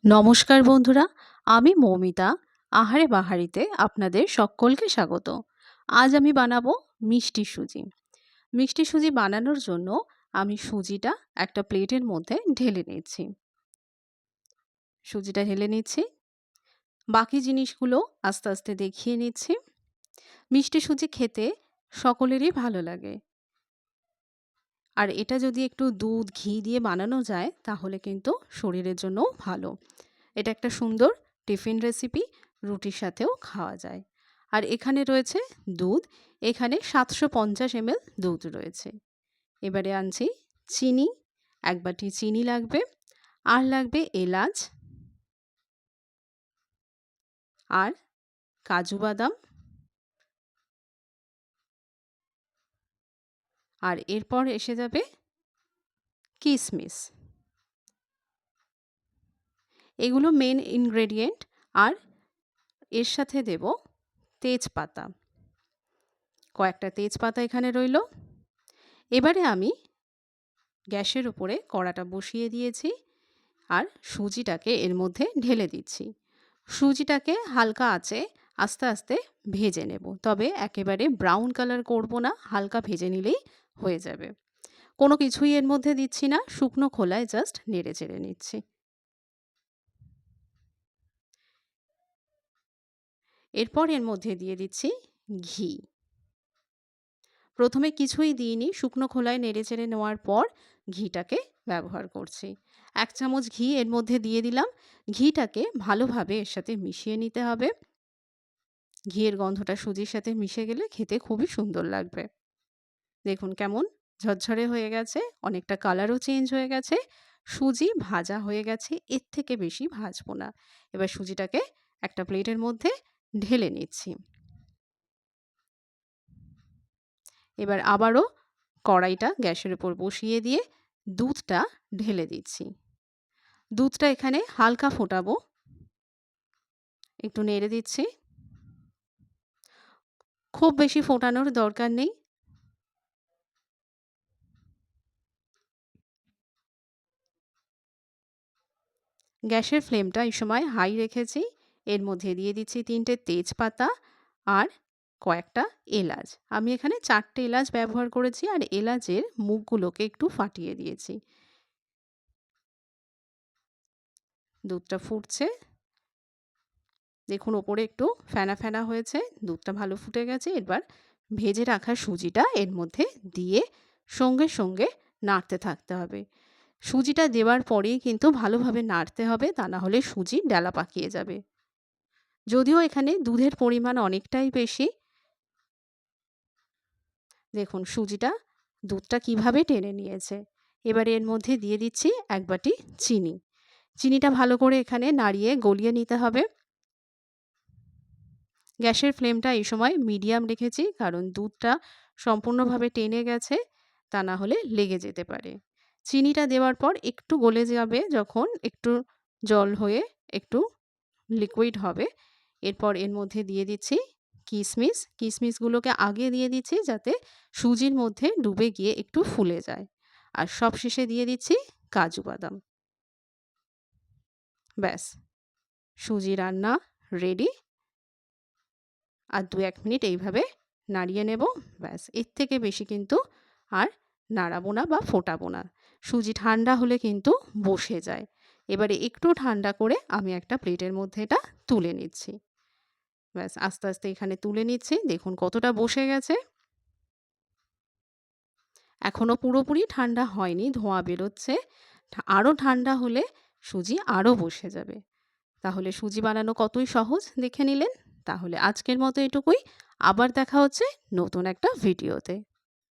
নমস্কার বন্ধুরা, আমি মৌমিতা। আহারে বাহারিতে আপনাদের সকলকে স্বাগত। আজ আমি বানাবো মিষ্টি সুজি। মিষ্টি সুজি বানানোর জন্য আমি সুজিটা একটা প্লেটের মধ্যে ঢেলে নিচ্ছি। সুজিটা ঢেলে নিচ্ছি, বাকি জিনিসগুলো আস্তে আস্তে দেখিয়ে নিচ্ছি। মিষ্টি সুজি খেতে সকলেরই ভালো লাগে, আর এটা যদি একটু দুধ ঘি দিয়ে বানানো যায় তাহলে কিন্তু শরীরের জন্য ভালো। এটা একটা সুন্দর টিফিন রেসিপি, রুটির সাথেও খাওয়া যায়। আর এখানে রয়েছে দুধ, এখানে 750 ml দুধ রয়েছে। এবারে আনছি চিনি, 1 বাটি চিনি লাগবে, আর লাগবে এলাচ আর কাজু বাদাম, আর এরপর এসে যাবে কিশমিশ। এগুলো মেন ইনগ্রেডিয়েন্ট। আর এর সাথে দেব তেজপাতা, কয়েকটা তেজপাতা এখানে রইল। এবারে আমি গ্যাসের উপরে কড়াটা বসিয়ে দিয়েছি আর সুজিটাকে এর মধ্যে ঢেলে দিচ্ছি। সুজিটাকে হালকা আঁচে আস্তে আস্তে ভেজে নেব, তবে একেবারে ব্রাউন কালার করব না, হালকা ভেজে নিলেই হয়ে যাবে। কোনো কিছুই এর মধ্যে দিচ্ছি না, শুকনো খোলায় জাস্ট নেড়ে চেড়ে নিচ্ছি। এরপর এর মধ্যে দিয়ে দিচ্ছি ঘি। প্রথমে কিছুই দিইনি, শুকনো খোলায় নেড়ে চেড়ে নেওয়ার পর ঘিটাকে ব্যবহার করছি। 1 চামচ ঘি এর মধ্যে দিয়ে দিলাম। ঘিটাকে ভালোভাবে এর সাথে মিশিয়ে নিতে হবে। ঘিয়ের গন্ধটা সুজির সাথে মিশে গেলে খেতে খুবই সুন্দর লাগবে। দেখুন কেমন ঝরঝরে হয়ে গেছে, অনেকটা কালারও চেঞ্জ হয়ে গেছে। সুজি ভাজা হয়ে গেছে, এর থেকে বেশি ভাজবো না। এবার সুজিটাকে একটা প্লেটের মধ্যে ঢেলে নিচ্ছি। এবার আবারও কড়াইটা গ্যাসের উপর বসিয়ে দিয়ে দুধটা ঢেলে দিচ্ছি। দুধটা এখানে হালকা ফোটাবো, একটু নেড়ে দিচ্ছি। খুব বেশি ফোটানোর দরকার নেই। গ্যাসের ফ্লেমটা এই সময় হাই রেখেছি। এর মধ্যে দিয়ে দিচ্ছি 3টে তেজপাতা আর কয়েকটা এলাচ। আমি এখানে 4টে এলাচ ব্যবহার করেছি, আর এলাচের মুখগুলোকে একটু ফাটিয়ে দিয়েছি। দুধটা ফুটছে, দেখুন ওপরে একটু ফেনা ফেনা হয়েছে, দুধটা ভালো ফুটে গেছে। এবার ভেজে রাখা সুজিটা এর মধ্যে দিয়ে সঙ্গে সঙ্গে নাড়তে থাকতে হবে। সুজিটা দেওয়ার পরেই কিন্তু ভালোভাবে নাড়তে হবে, তা না হলে সুজি ডালা পাকিয়ে যাবে। যদিও এখানে দুধের পরিমাণ অনেকটাই বেশি। দেখুন সুজিটা দুধটা কিভাবে টেনে নিয়েছে। এবারে এর মধ্যে দিয়ে দিচ্ছি 1 বাটি চিনি। চিনিটা ভালো করে এখানে নাড়িয়ে গলিয়ে নিতে হবে। গ্যাসের ফ্লেমটা এই সময় মিডিয়াম রেখেছি, কারণ দুধটা সম্পূর্ণভাবে টেনে গেছে, তা না হলে লেগে যেতে পারে। চিনিটা দেওয়ার পর একটু গলে যাবে, যখন একটু জল হয়ে একটু লিকুইড হবে, এরপর এর মধ্যে দিয়ে দিচ্ছি কিশমিশ। কিশমিশগুলোকে আগে দিয়ে দিচ্ছি যাতে সুজির মধ্যে ডুবে গিয়ে একটু ফুলে যায়। আর সবশেষে দিয়ে দিচ্ছি কাজু বাদাম। ব্যাস, সুজি রান্না রেডি। আর 2-1 মিনিট এইভাবে নাড়িয়ে নেব। ব্যাস, এর থেকে বেশি কিন্তু আর নাড়াবো না বা ফোটাবো না। সুজি ঠান্ডা হলে কিন্তু বসে যায়। এবারে একটু ঠান্ডা করে আমি একটা প্লেটের মধ্যে এটা তুলে নিচ্ছি। ব্যাস, আস্তে আস্তে এখানে তুলে নিচ্ছি। দেখুন কতটা বসে গেছে। এখনো পুরোপুরি ঠান্ডা হয়নি, ধোঁয়া বেরোচ্ছে। আরও ঠান্ডা হলে সুজি আরও বসে যাবে। তাহলে সুজি বানানো কতই সহজ দেখে নিলেন। তাহলে আজকের মতো এটুকুই। আবার দেখা হচ্ছে নতুন একটা ভিডিওতে।